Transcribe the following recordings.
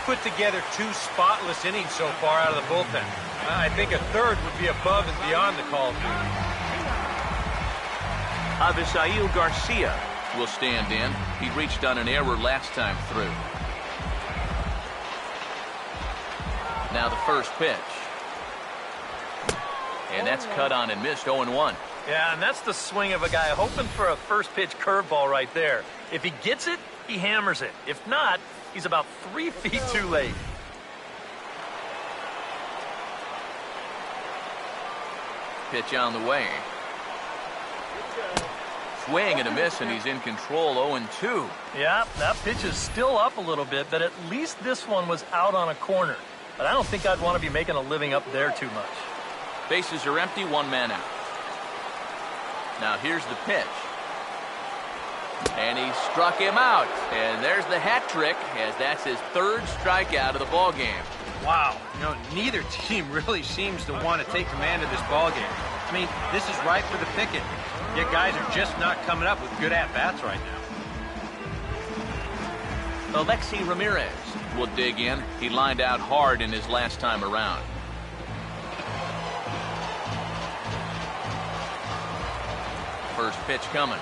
put together 2 spotless innings so far out of the bullpen. I think a third would be above and beyond the call. Avisail Garcia will stand in. He reached on an error last time through. Now the first pitch. And that's cut on and missed, 0-1. Yeah, and that's the swing of a guy hoping for a first pitch curveball right there. If he gets it, he hammers it. If not, he's about 3 feet too late. Pitch on the way. Swing and a miss, and he's in control, 0-2. Yeah, that pitch is still up a little bit, but at least this one was out on a corner. But I don't think I'd want to be making a living up there too much. Bases are empty, 1 man out. Now here's the pitch. And he struck him out. And there's the hat trick, as that's his 3rd strikeout of the ball game. Wow. Neither team really seems to want to take command of this ball game. I mean, this is ripe for the picking. Yet guys are just not coming up with good at-bats right now. Alexi Ramirez will dig in. He lined out hard in his last time around. First pitch coming.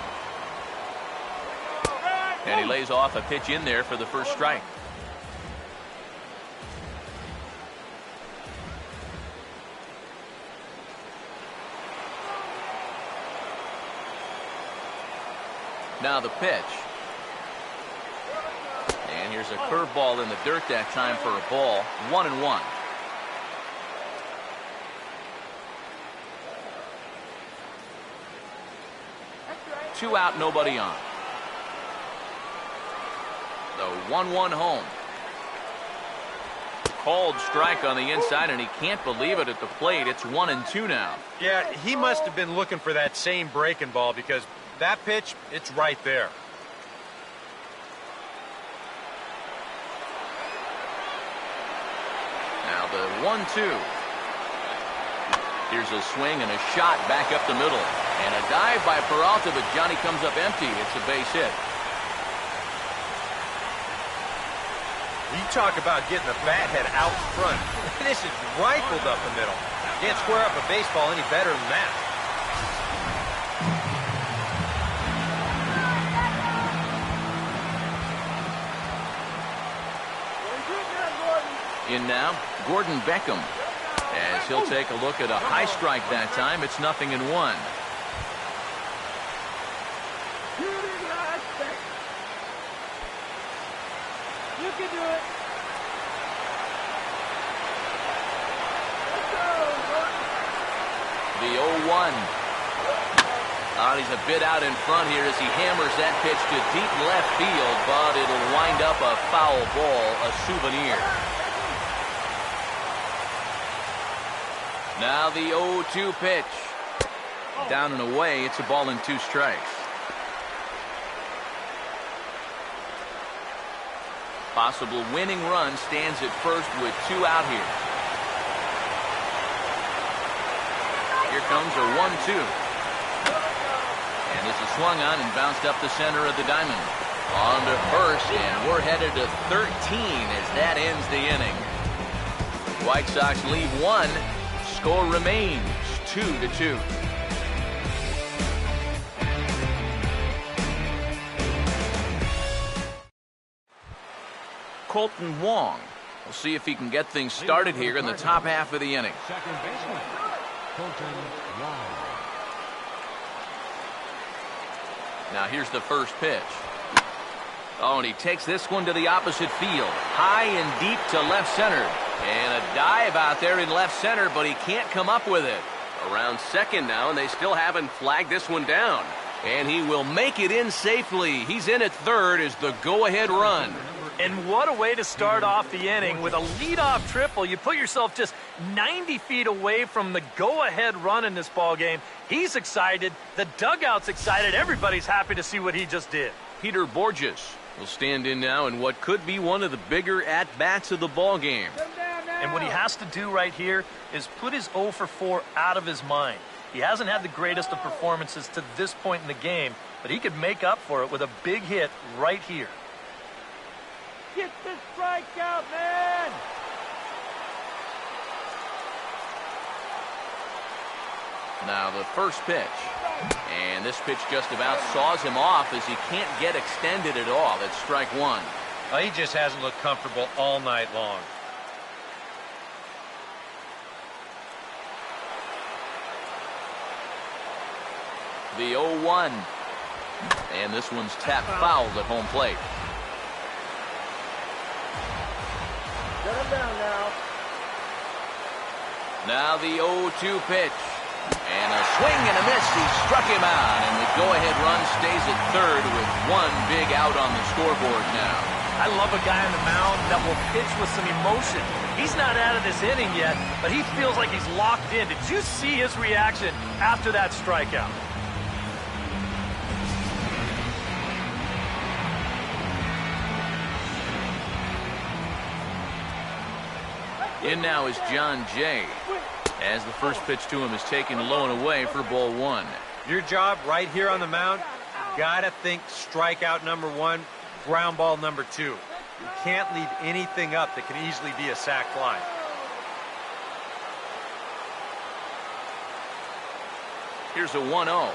And he lays off a pitch in there for the first strike. Now the pitch. And here's a curveball in the dirt that time for a ball. 1-1. Two out, nobody on. The 1-1 home. Called strike on the inside, and he can't believe it at the plate. It's 1-2 now. Yeah, he must have been looking for that same breaking ball, because that pitch, it's right there. Now the 1-2. Here's a swing and a shot back up the middle. And a dive by Peralta, but Johnny comes up empty. It's a base hit. You talk about getting the bat head out front. This is rifled up the middle. Can't square up a baseball any better than that. In now, Gordon Beckham. As he'll take a look at a high strike that time. It's 0-1. You can do it. The 0-1. He's a bit out in front here as he hammers that pitch to deep left field, but it'll wind up a foul ball, a souvenir. Now the 0-2 pitch. Down and away, it's a ball and 2 strikes. Possible winning run stands at first with 2 out here. Here comes a 1-2. And this is swung on and bounced up the center of the diamond. On to first, and we're headed to 13 as that ends the inning. White Sox lead 1. Score remains 2-2. Colton Wong. We'll see if he can get things started here in the top half of the inning. Second baseman, Colton Wong. Now here's the first pitch. Oh, and he takes this one to the opposite field. High and deep to left center. And a dive out there in left center, but he can't come up with it. Around second now, and they still haven't flagged this one down. And he will make it in safely. He's in at third as the go-ahead run. And what a way to start off the inning with a leadoff triple. You put yourself just 90 feet away from the go-ahead run in this ball game. He's excited. The dugout's excited. Everybody's happy to see what he just did. Peter Borges will stand in now in what could be one of the bigger at-bats of the ball game. And what he has to do right here is put his 0 for 4 out of his mind. He hasn't had the greatest of performances to this point in the game, but he could make up for it with a big hit right here. Get the strikeout, man! Now the first pitch. And this pitch just about saws him off as he can't get extended at all. It's strike one. Well, he just hasn't looked comfortable all night long. The 0-1. And this one's tapped foul at home plate. Shut him down now. Now the 0-2 pitch. And a swing and a miss. He struck him out. And the go-ahead run stays at third with one big out on the scoreboard now. I love a guy on the mound that will pitch with some emotion. He's not out of this inning yet, but he feels like he's locked in. Did you see his reaction after that strikeout? In now is John Jay, as the first pitch to him is taken low and away for ball one. Your job right here on the mound, you gotta think strikeout number one, ground ball number two. You can't leave anything up that could easily be a sac fly. Here's a 1-0.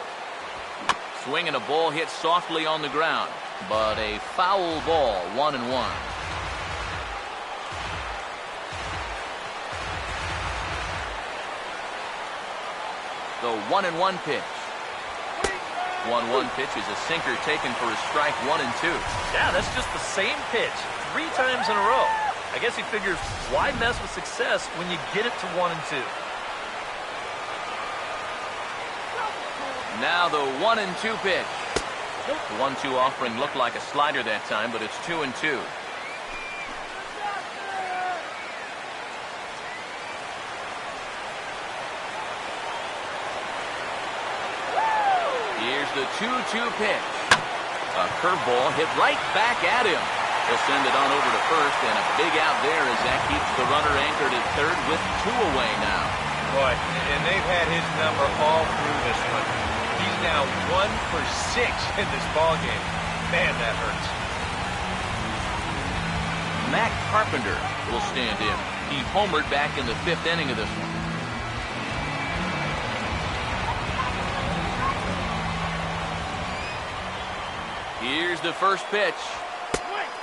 Swing and a ball hit softly on the ground, but a foul ball, 1-1. The 1-1 pitch. 1-1 pitch is a sinker taken for a strike 1 and 2. Yeah, that's just the same pitch 3 times in a row. I guess he figures, why mess with success when you get it to 1 and 2? Now the 1 and 2 pitch. The 1-2 offering looked like a slider that time, but it's 2 and 2. Here's the 2-2 pitch. A curveball hit right back at him. He'll send it on over to first, and a big out there as that keeps the runner anchored at third with 2 away now. Boy, and they've had his number all through this one. He's now 1 for 6 in this ballgame. Man, that hurts. Matt Carpenter will stand in. He homered back in the 5th inning of this one. Here's the first pitch.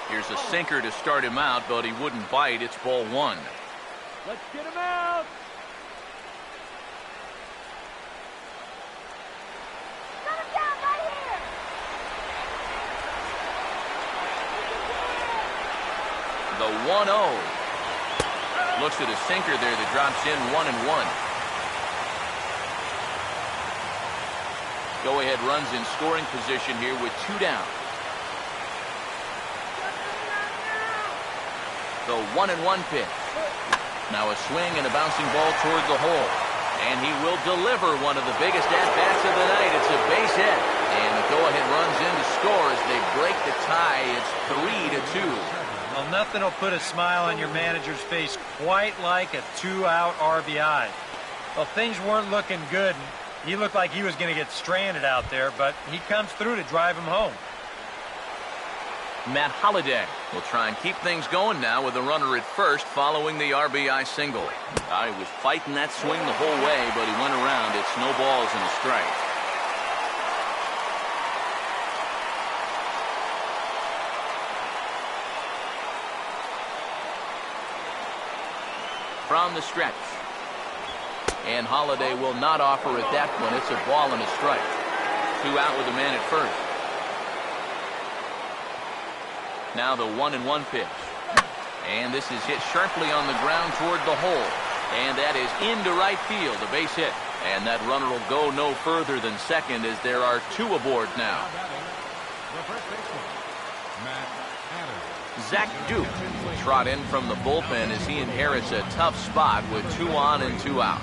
Here's a sinker to start him out, but he wouldn't bite. It's ball 1. Let's get him out. Shut him down right here. The 1-0. Looks at a sinker there that drops in 1-1. Go-ahead runs in scoring position here with 2 down. The 1-1 pitch. Now a swing and a bouncing ball toward the hole. And he will deliver one of the biggest at-bats of the night. It's a base hit. And the go-ahead runs in to score as they break the tie. It's 3-2. Well, nothing will put a smile on your manager's face quite like a 2-out RBI. Well, things weren't looking good. He looked like he was going to get stranded out there, but he comes through to drive him home. Matt Holliday will try and keep things going now with a runner at first following the RBI single. He was fighting that swing the whole way, but he went around. It's no balls and a strike. From the stretch. And Holliday will not offer at that point. It's a ball and a strike. 2 out with a man at first. Now the 1-1 pitch. And this is hit sharply on the ground toward the hole. And that is into right field, a base hit. And that runner will go no further than second as there are 2 aboard now. The first baseman, Matt Adams. Zach Duke will trot in from the bullpen as he inherits a tough spot with 2 on and 2 out.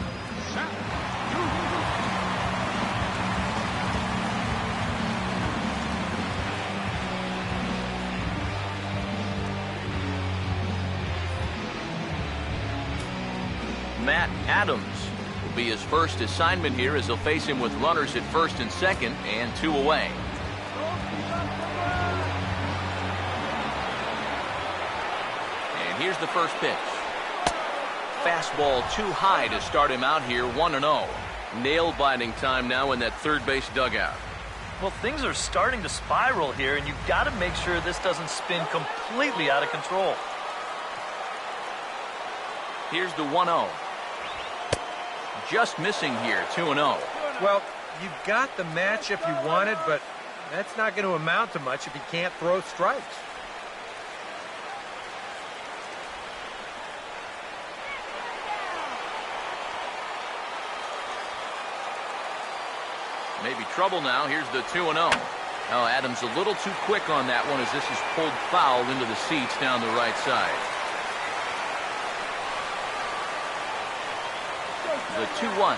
Matt Adams will be his first assignment here as he'll face him with runners at first and second and 2 away. And here's the first pitch. Fastball too high to start him out here, 1-0. Nail-biting time now in that third base dugout. Well, things are starting to spiral here, and you've got to make sure this doesn't spin completely out of control. Here's the 1-0. Just missing here, 2-0. Well, you got the matchup you wanted, but that's not going to amount to much if you can't throw strikes. Maybe trouble now. Here's the 2-0. Oh, Adams a little too quick on that one as this is pulled foul into the seats down the right side. The 2-1.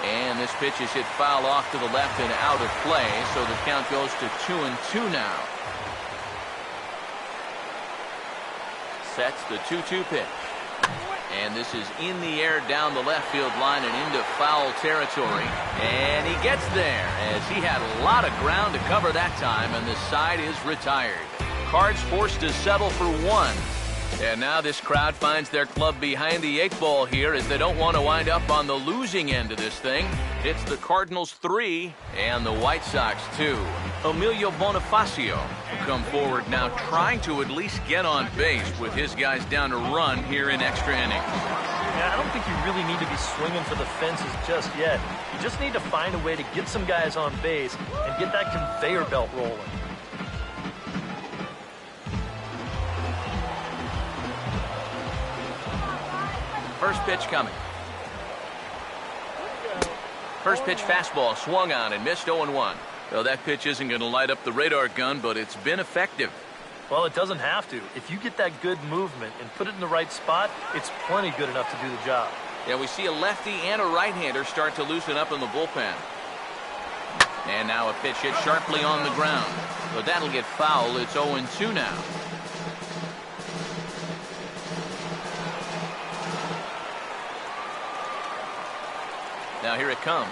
And this pitch is hit foul off to the left and out of play, so the count goes to 2-2 now. Sets the 2-2 pitch. And this is in the air down the left field line and into foul territory. And he gets there as he had a lot of ground to cover that time, and the side is retired. Cards forced to settle for 1. And now this crowd finds their club behind the 8 ball here as they don't want to wind up on the losing end of this thing. It's the Cardinals 3 and the White Sox 2. Emilio Bonifacio will come forward now, trying to at least get on base with his guys down to run here in extra innings. Yeah, I don't think you really need to be swinging for the fences just yet. You just need to find a way to get some guys on base and get that conveyor belt rolling. First pitch coming. First pitch fastball swung on and missed 0-1. Well, that pitch isn't going to light up the radar gun, but it's been effective. Well, it doesn't have to. If you get that good movement and put it in the right spot, it's plenty good enough to do the job. Yeah, we see a lefty and a right-hander start to loosen up in the bullpen. And now a pitch hit sharply on the ground. But that'll get foul. It's 0-2 now. Now here it comes.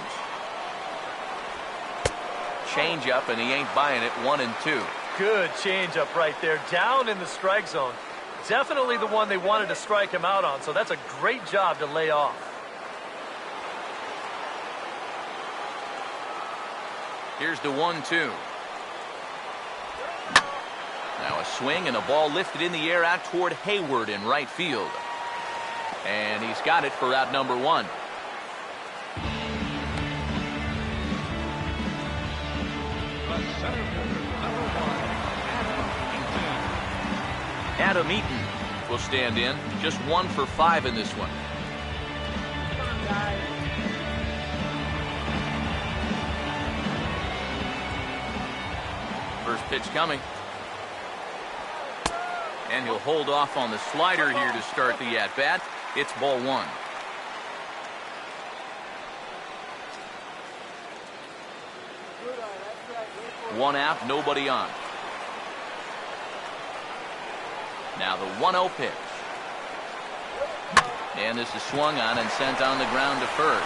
Change up, and he ain't buying it. 1-2. Good changeup right there, down in the strike zone. Definitely the one they wanted to strike him out on, so that's a great job to lay off. Here's the 1-2. Now a swing and a ball lifted in the air out toward Hayward in right field. And he's got it for out number 1. Adam Eaton will stand in. Just 1 for 5 in this one. First pitch coming. And he'll hold off on the slider here to start the at-bat. It's ball 1. One out, nobody on. Now the 1-0 pitch. And this is swung on and sent on the ground to first.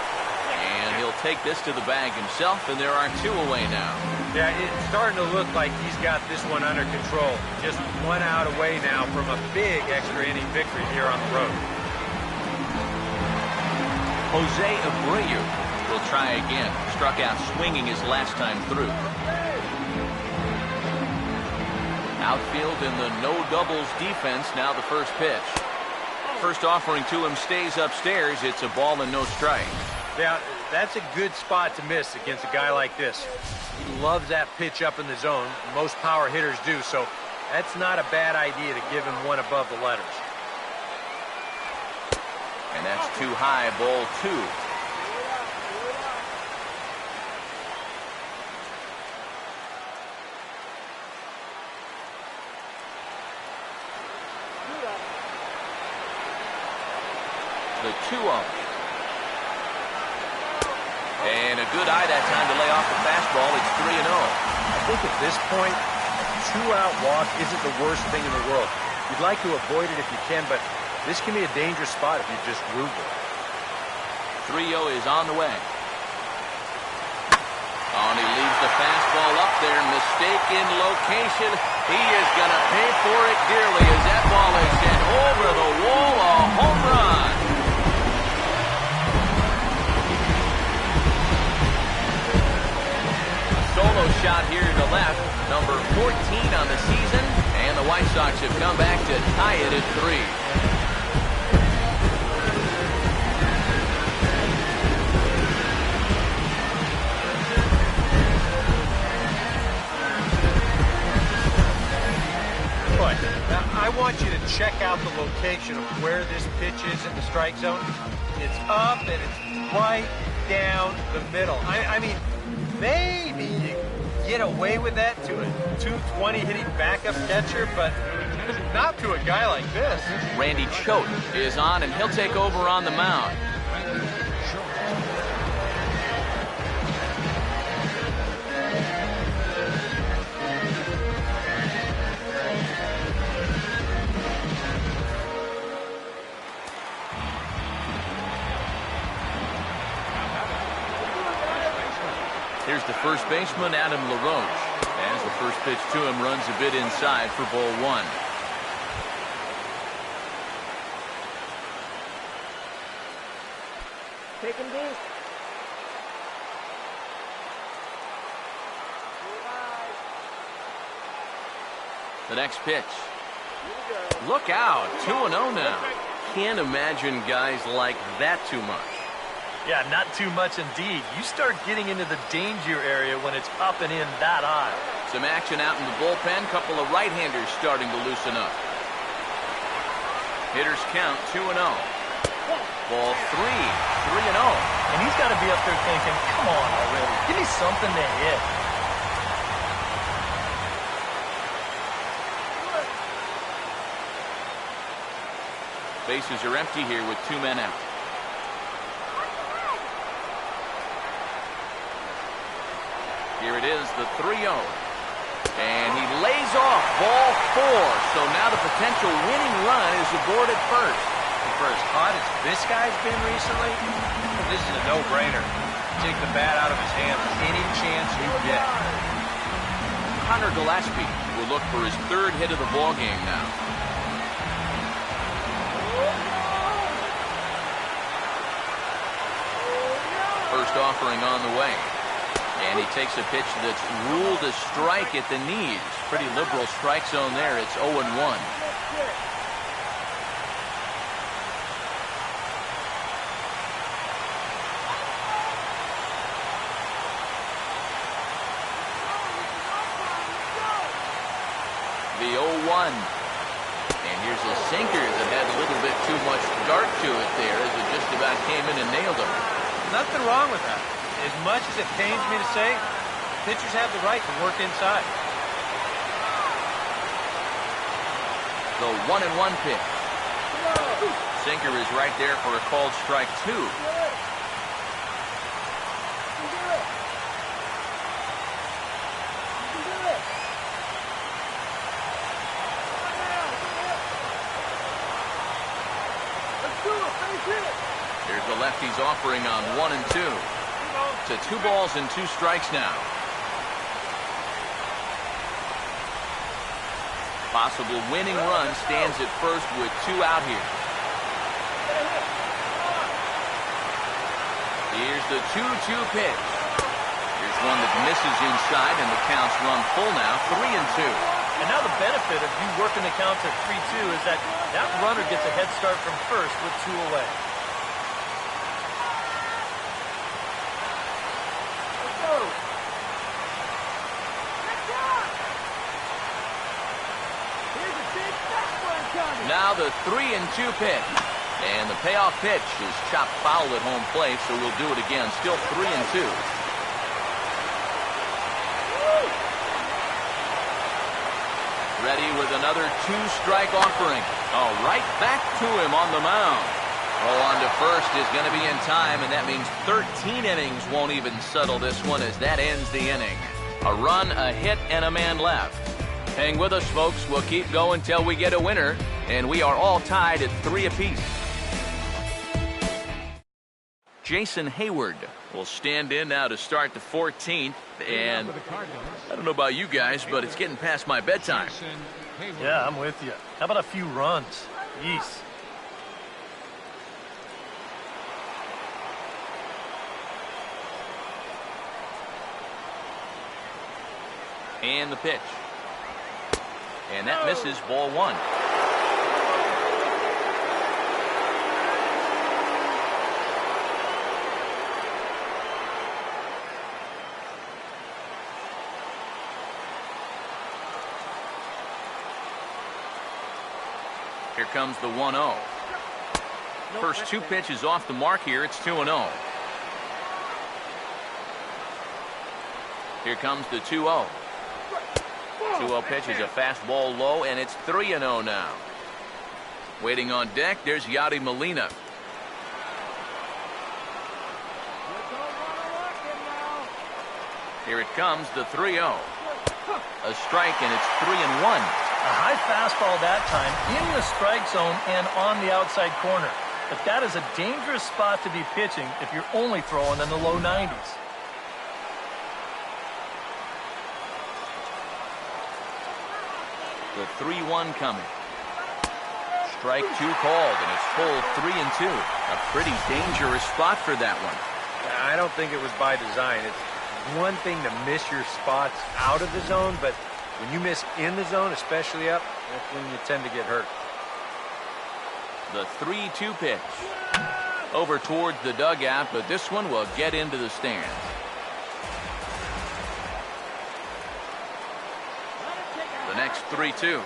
And he'll take this to the bag himself, and there are 2 away now. Yeah, it's starting to look like he's got this one under control. Just 1 out away now from a big extra inning victory here on the road. Jose Abreu will try again. Struck out swinging his last time through. Outfield in the no doubles defense. Now the first pitch. First offering to him stays upstairs. It's a ball and no strike. Yeah, that's a good spot to miss against a guy like this. He loves that pitch up in the zone. Most power hitters do, so that's not a bad idea to give him one above the letters. And that's too high, ball 2. The 2-0. And a good eye that time to lay off the fastball. It's 3-0. I think at this point, a 2-out walk isn't the worst thing in the world. You'd like to avoid it if you can, but this can be a dangerous spot if you just root it. 3-0 is on the way. Oh, and he leaves the fastball up there. Mistaken location. He is going to pay for it dearly as that ball is sent over the wall, a home run. A solo shot here to left, number 14 on the season, and the White Sox have come back to tie it at 3. Now, I want you to check out the location of where this pitch is in the strike zone. It's up and it's right down the middle. I mean, maybe you get away with that to a 220 hitting backup catcher, but not to a guy like this. Randy Choate is on, and he'll take over on the mound. Here's the first baseman, Adam LaRoche, as the first pitch to him runs a bit inside for ball 1. Take him deep. The next pitch. Look out, 2-0 now. Can't imagine guys like that too much. Yeah, not too much indeed. You start getting into the danger area when it's up and in that high. Some action out in the bullpen. Couple of right-handers starting to loosen up. Hitters count 2-0. Ball 3, 3-0. And he's got to be up there thinking, come on already. Give me something to hit. Bases are empty here with 2 men out. Here it is, the 3-0. And he lays off ball 4. So now the potential winning run is aborted first. And for as hot as this guy's been recently, this is a no-brainer. Take the bat out of his hand any chance you get. Connor Gillespie will look for his 3rd hit of the ballgame now. First offering on the way. And he takes a pitch that's ruled a strike at the knees. Pretty liberal strike zone there. It's 0-1. The 0-1. And here's a sinker that had a little bit too much dart to it there as it just about came in and nailed him. Nothing wrong with that. As much as it pains me to say, pitchers have the right to work inside. The 1-1 pitch. Sinker is right there for a called strike 2. Here's the lefties offering on 1 and 2. To 2 balls and 2 strikes now. Possible winning run stands at first with 2 out here. Here's the 2-2 pitch. Here's one that misses inside, and the count's run full now, 3 and 2. And now the benefit of you working the counts at 3-2 is that runner gets a head start from first with 2 away. Now the 3-2 pitch. And the payoff pitch is chopped foul at home plate, so we'll do it again. Still 3-2. Ready with another 2-strike offering. Oh, right back to him on the mound. Throw on to first is going to be in time, and that means 13 innings won't even settle this one as that ends the inning. A run, a hit, and a man left. Hang with us, folks. We'll keep going till we get a winner, and we are all tied at 3 apiece. Jason Hayward will stand in now to start the 14th. And I don't know about you guys, but it's getting past my bedtime. Yeah, I'm with you. How about a few runs? Jeez. And the pitch. And that misses, ball one. Here comes the 1-0. First two pitches off the mark here. It's 2-0. Here comes the 2-0. 2-0 pitch is a fastball low, and it's 3-0 now. Waiting on deck, there's Yadi Molina. Here it comes, the 3-0. A strike, and it's 3-1. A high fastball that time in the strike zone and on the outside corner. But that is a dangerous spot to be pitching if you're only throwing in the low 90s. The 3-1 coming. Strike two called, and it's full 3-2. A pretty dangerous spot for that one. I don't think it was by design. It's one thing to miss your spots out of the zone, but when you miss in the zone, especially up, that's when you tend to get hurt. The 3-2 pitch. Over towards the dugout, but this one will get into the stands. The next 3-2.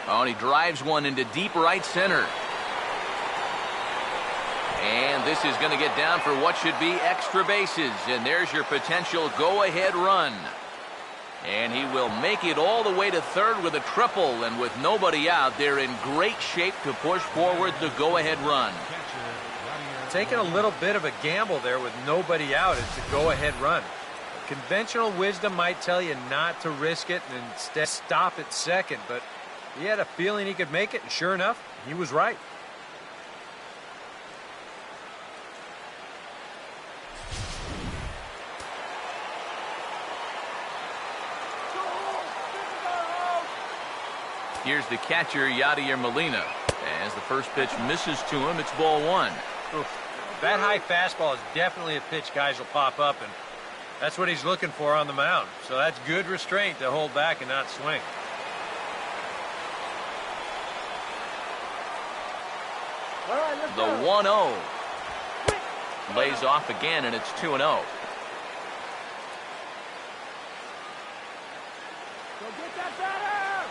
Oh, and he drives one into deep right center. And this is going to get down for what should be extra bases. And there's your potential go-ahead run. And he will make it all the way to third with a triple. And with nobody out, they're in great shape to push forward the go-ahead run. Taking a little bit of a gamble there with nobody out is the go-ahead run. Conventional wisdom might tell you not to risk it and instead stop at second, but he had a feeling he could make it, and sure enough, he was right. Here's the catcher, Yadier Molina. As the first pitch misses to him, it's ball one. Oof. That high fastball is definitely a pitch guys will pop up, and that's what he's looking for on the mound. So that's good restraint to hold back and not swing. The 1-0 lays off again, and it's 2-0. Go get that batter!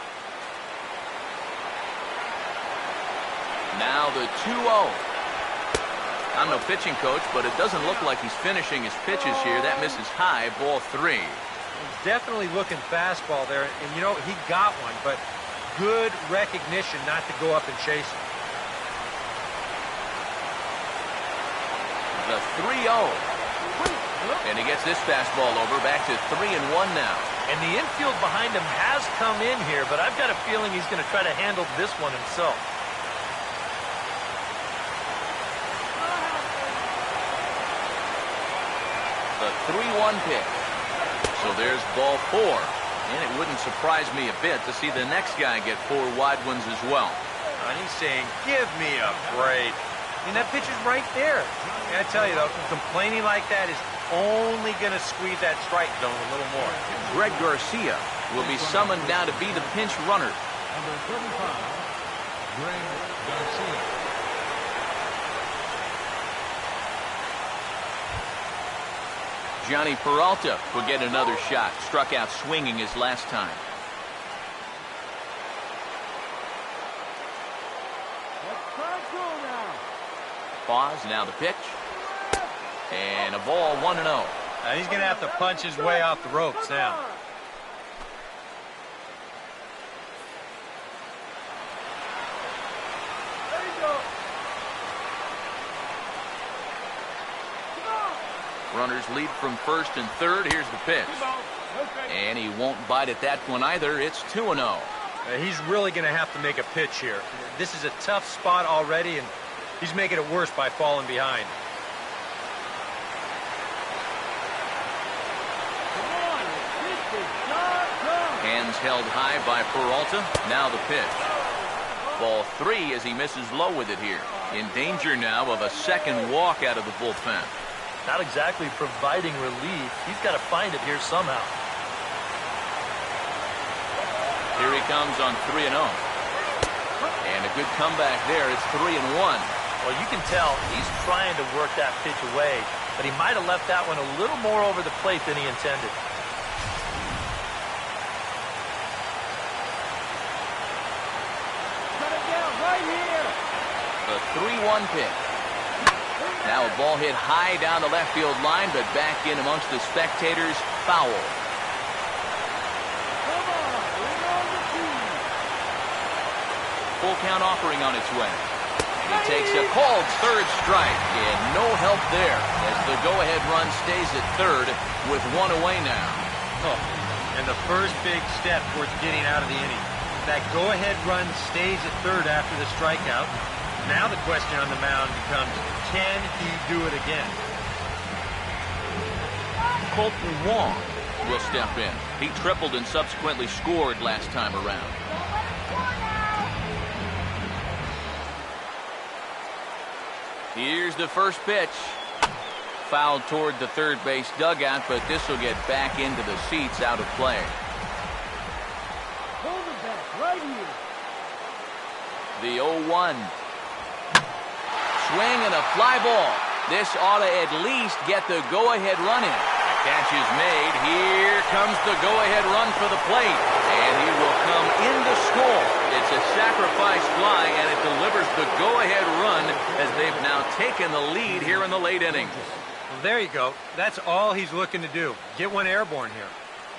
Now the 2-0. I'm no pitching coach, but it doesn't look like he's finishing his pitches here. That misses high, ball three. He's definitely looking fastball there, and you know, he got one, but good recognition not to go up and chase him. The 3-0. And he gets this fastball over, back to 3-1 now. And the infield behind him has come in here, but I've got a feeling he's going to try to handle this one himself. The 3-1 pitch. So there's ball four. And it wouldn't surprise me a bit to see the next guy get four wide ones as well. And he's saying, give me a break. I mean, that pitch is right there. And I tell you, though, complaining like that is only going to squeeze that strike zone a little more. Greg Garcia will be summoned now to be the pinch runner. Number 35, Greg Garcia. Johnny Peralta will get another shot. Struck out swinging his last time. Let's try cool now. Pause, now the pitch. And a ball, 1-0. Now he's going to have to punch his way off the ropes now. There you go. Come on. Runners lead from first and third. Here's the pitch. And he won't bite at that one either. It's 2-0. He's really going to have to make a pitch here. This is a tough spot already, and he's making it worse by falling behind. Swings held high by Peralta. Now the pitch. Ball 3 as he misses low with it here. In danger now of a second walk out of the bullpen. Not exactly providing relief. He's got to find it here somehow. Here he comes on 3-0. And a good comeback there. It's 3-1. Well, you can tell he's trying to work that pitch away, but he might have left that one a little more over the plate than he intended. Shut it down right here. The 3-1 pitch. Now a ball hit high down the left field line, but back in amongst the spectators. Foul. Come on, bring on the team. Full count offering on its way. And he takes a called third strike, and no help there as the go-ahead run stays at third with one away now. Oh, and the first big step towards getting out of the inning. That go-ahead run stays at third after the strikeout. Now the question on the mound becomes, can he do it again? Colton Wong will step in. He tripled and subsequently scored last time around. Here's the first pitch. Fouled toward the third base dugout, but this will get back into the seats out of play. Hold it back right here. The 0-1. Swing and a fly ball. This ought to at least get the go-ahead run in. The catch is made. Here comes the go-ahead run for the plate. And he will come in to score. It's a sacrifice fly, and it delivers the go-ahead run as they've now taken the lead here in the late innings. Well, there you go. That's all he's looking to do. Get one airborne here.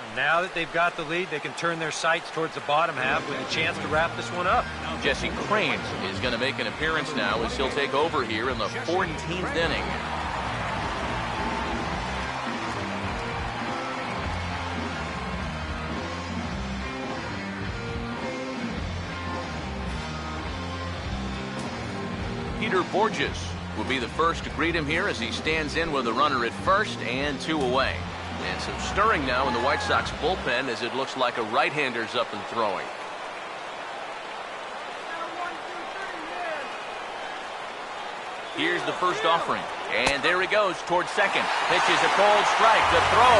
And now that they've got the lead, they can turn their sights towards the bottom half with a chance to wrap this one up. Jesse Cranes is going to make an appearance now as he'll take over here in the 14th inning. Peter Borges will be the first to greet him here as he stands in with a runner at first and 2 away. And some stirring now in the White Sox bullpen as it looks like a right-hander's up and throwing. Here's the first offering. And there he goes towards second. Pitches a cold strike to throw.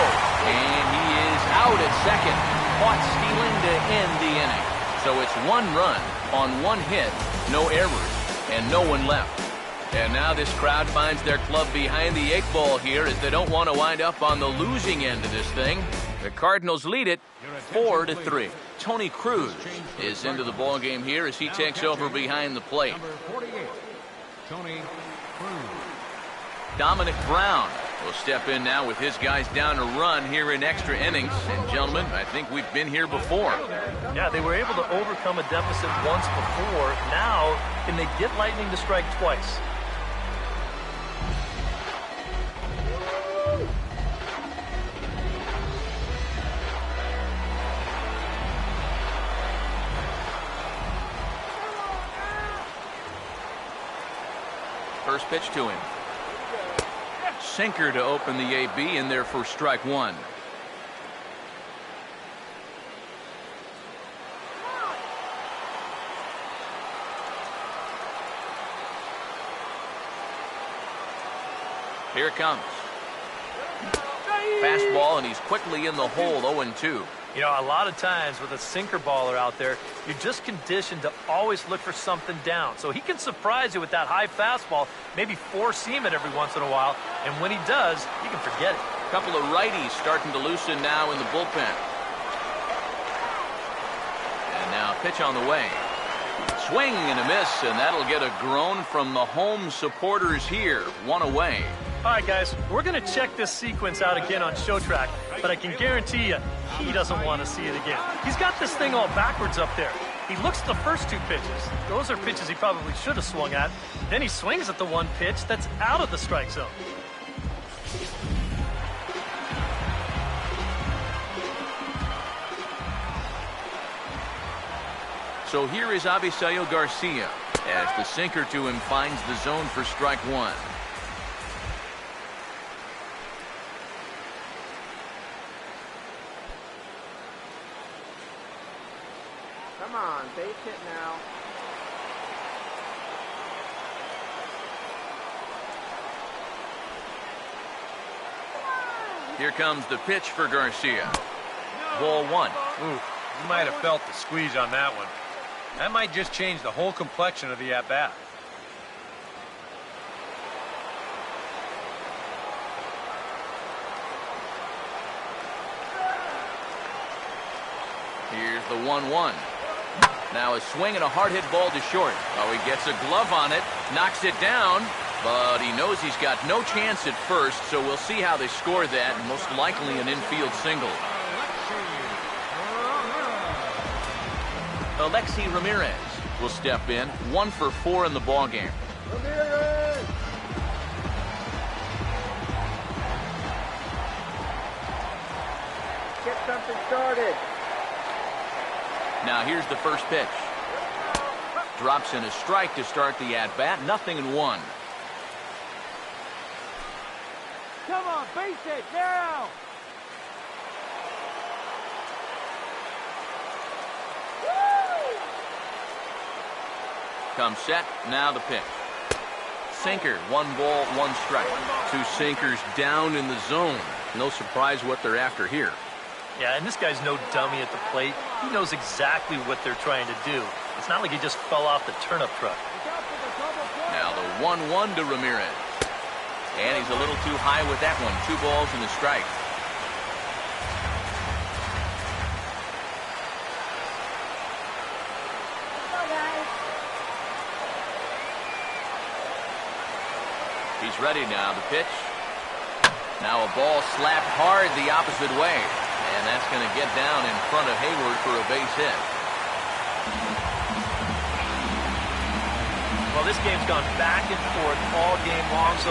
And he is out at second. Caught stealing to end the inning. So it's 1 run on 1 hit, no errors, and no one left. And now this crowd finds their club behind the 8 ball here as they don't want to wind up on the losing end of this thing. The Cardinals lead it 4-3. Tony Cruz is into the ball game here as he takes over behind the plate. Number 48, Tony Cruz. Dominic Brown will step in now with his guys down a run here in extra innings. And gentlemen, I think we've been here before. Yeah, they were able to overcome a deficit once before. Now, can they get Lightning to strike twice? First pitch to him. Sinker to open the AB in there for strike 1. Here it comes. Fastball, and he's quickly in the hole, 0-2. You know, a lot of times with a sinker baller out there, you're just conditioned to always look for something down. So he can surprise you with that high fastball, maybe four-seam it every once in a while, and when he does, you can forget it. A couple of righties starting to loosen now in the bullpen. And now pitch on the way. Swing and a miss, and that'll get a groan from the home supporters here. 1 away. All right, guys, we're going to check this sequence out again on ShowTrack, but I can guarantee you he doesn't want to see it again. He's got this thing all backwards up there. He looks at the first 2 pitches. Those are pitches he probably should have swung at. Then he swings at the 1 pitch that's out of the strike zone. So here is Avisail Garcia as the sinker to him finds the zone for strike 1. Base hit now. Here comes the pitch for Garcia. Ball 1. Ooh, you might have felt the squeeze on that one. That might just change the whole complexion of the at-bat. Here's the 1-1. Now a swing and a hard hit ball to short. Oh, he gets a glove on it, knocks it down, but he knows he's got no chance at first, so we'll see how they score that, most likely an infield single. Alexi Ramirez will step in, 1 for 4 in the ballgame. Ramirez! Get something started. Now here's the first pitch. Drops in a strike to start the at-bat, 0-1. Come on, base it now! Comes set, now the pitch. Sinker, 1 ball, 1 strike. 2 sinkers down in the zone. No surprise what they're after here. Yeah, and this guy's no dummy at the plate. He knows exactly what they're trying to do. It's not like he just fell off the turnip truck. Now the 1-1 to Ramirez. And he's a little too high with that one. 2 balls and a strike. Come on, guys. He's ready now. The pitch. Now a ball slapped hard the opposite way. And that's going to get down in front of Hayward for a base hit. Well, this game's gone back and forth all game long, so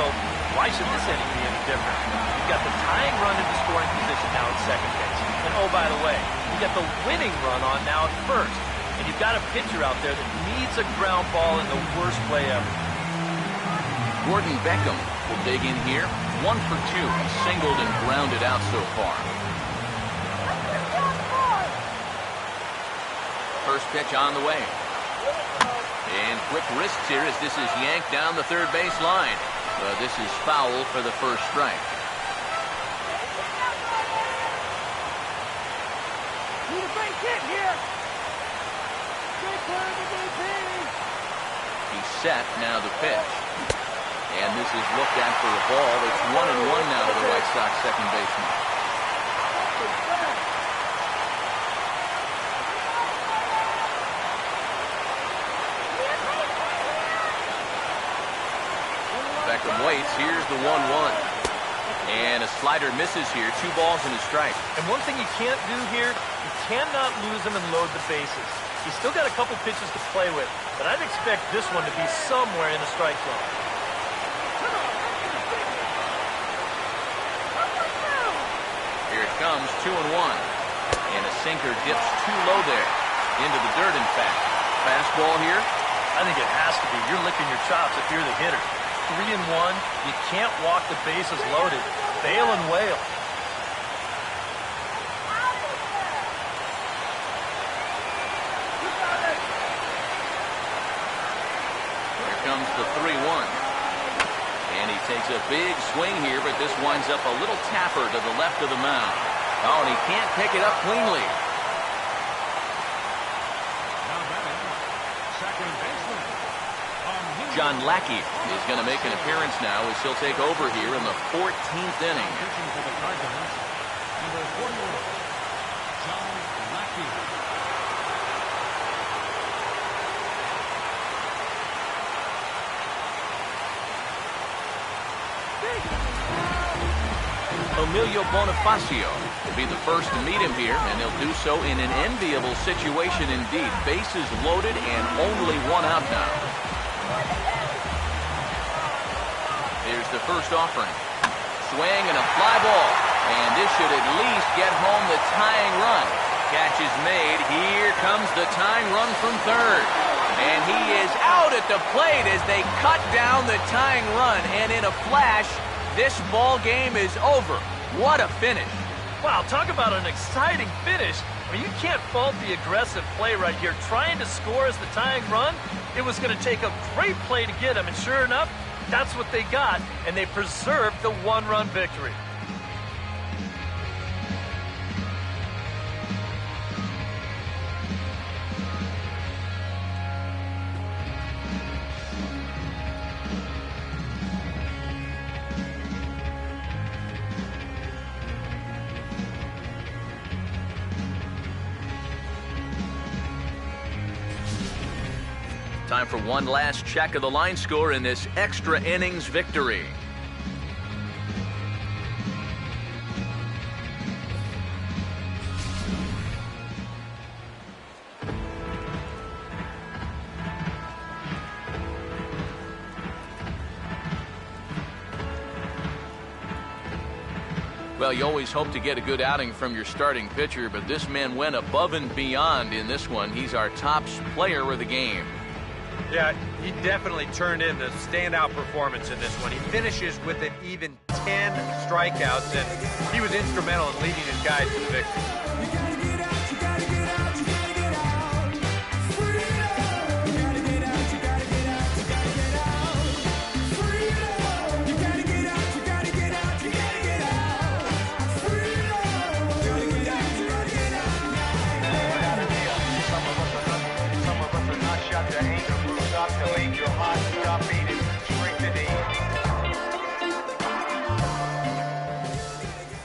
why should this inning be any different? You've got the tying run into scoring position now at second base. And oh, by the way, you've got the winning run on now at first. And you've got a pitcher out there that needs a ground ball in the worst play ever. Gordon Beckham will dig in here. 1 for 2. He's singled and grounded out so far. First pitch on the way. And quick wrists here as this is yanked down the third base line. But this is foul for the first strike. Need a base hit here! Stay clear of the BP! He's set, now the pitch. And this is looked at for a ball. It's 1-1 now to the White Sox second baseman. Beckham waits. Here's the 1-1. And a slider misses here. 2 balls and a strike. And one thing you can't do here, you cannot lose him and load the bases. He's still got a couple pitches to play with, but I'd expect this one to be somewhere in the strike zone. Here it comes, 2-1. And a sinker dips too low there. Into the dirt, in fact. Fastball here. I think it has to be. You're licking your chops if you're the hitter. 3-1. You can't walk the bases loaded. Bail and wail. Here comes the 3-1. And he takes a big swing here, but this winds up a little tapper to the left of the mound. Oh, and he can't pick it up cleanly. Now batting, second baseman. John Lackey is going to make an appearance now as he'll take over here in the 14th inning. Pitching for the Cardinals, number 41, John Lackey. Emilio Bonifacio will be the first to meet him here, and he'll do so in an enviable situation indeed. Bases loaded and only 1 out now. Here's the first offering. Swing and a fly ball. And this should at least get home the tying run. Catch is made. Here comes the tying run from third. And he is out at the plate as they cut down the tying run. And in a flash, this ball game is over. What a finish. Wow, talk about an exciting finish. I mean, you can't fault the aggressive play right here. Trying to score as the tying run, it was going to take a great play to get him, and sure enough, that's what they got, and they preserved the one-run victory. Time for one last check of the line score in this extra innings victory. Well, you always hope to get a good outing from your starting pitcher, but this man went above and beyond in this one. He's our top player of the game. Yeah, he definitely turned in the standout performance in this one. He finishes with an even 10 strikeouts, and he was instrumental in leading his guys to the victory.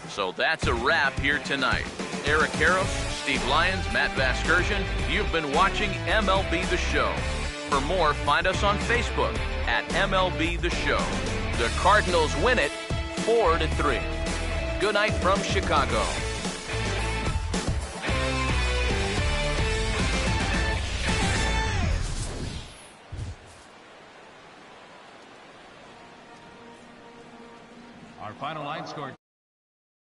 So that's a wrap here tonight. Eric Karros, Steve Lyons, Matt Vasgersian, you've been watching MLB The Show. For more, find us on Facebook at MLB The Show. The Cardinals win it 4-3. Good night from Chicago. Our final line score